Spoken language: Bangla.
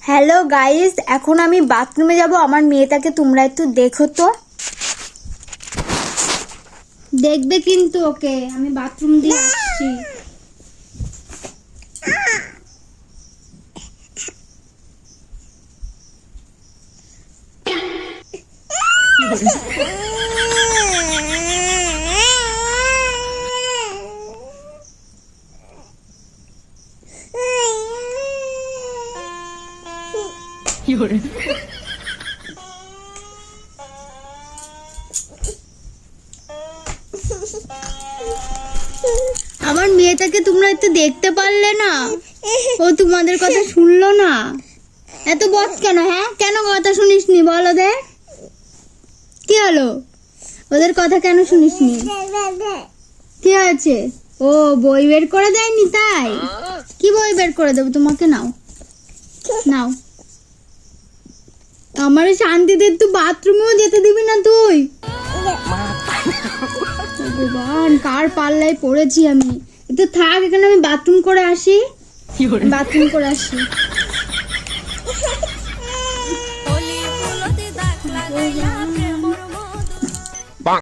হ্যালো গাইস, এখন আমি বাথরুমে যাব। আমার মেয়েটাকে তোমরা একটু দেখো তো। দেখবে কিন্তু ওকে, আমি বাথরুম দিয়ে আসছি। আমার মেয়েটাকে তোমরা একটু দেখতে পারলে না? ও তোমাদের কথা শুনলো না। এত বদ কেন? হ্যাঁ, কেন কথা শুনিসনি বল ওদের? কি হলো? ওদের কথা কেন শুনিসনি? কি আছে? ও বই বের করে দেয়নি তাই? কি বই বের করে দেবো তোমাকে? নাও নাও। আমার শান্তিতে একটু বাথরুমেও যেতে দিবি না তুই? ভগবান, কার পাল্লায় পড়েছি আমি। একটু থাক এখানে, আমি বাথরুম করে আসি। বাথরুম করে আসি। ভগবান।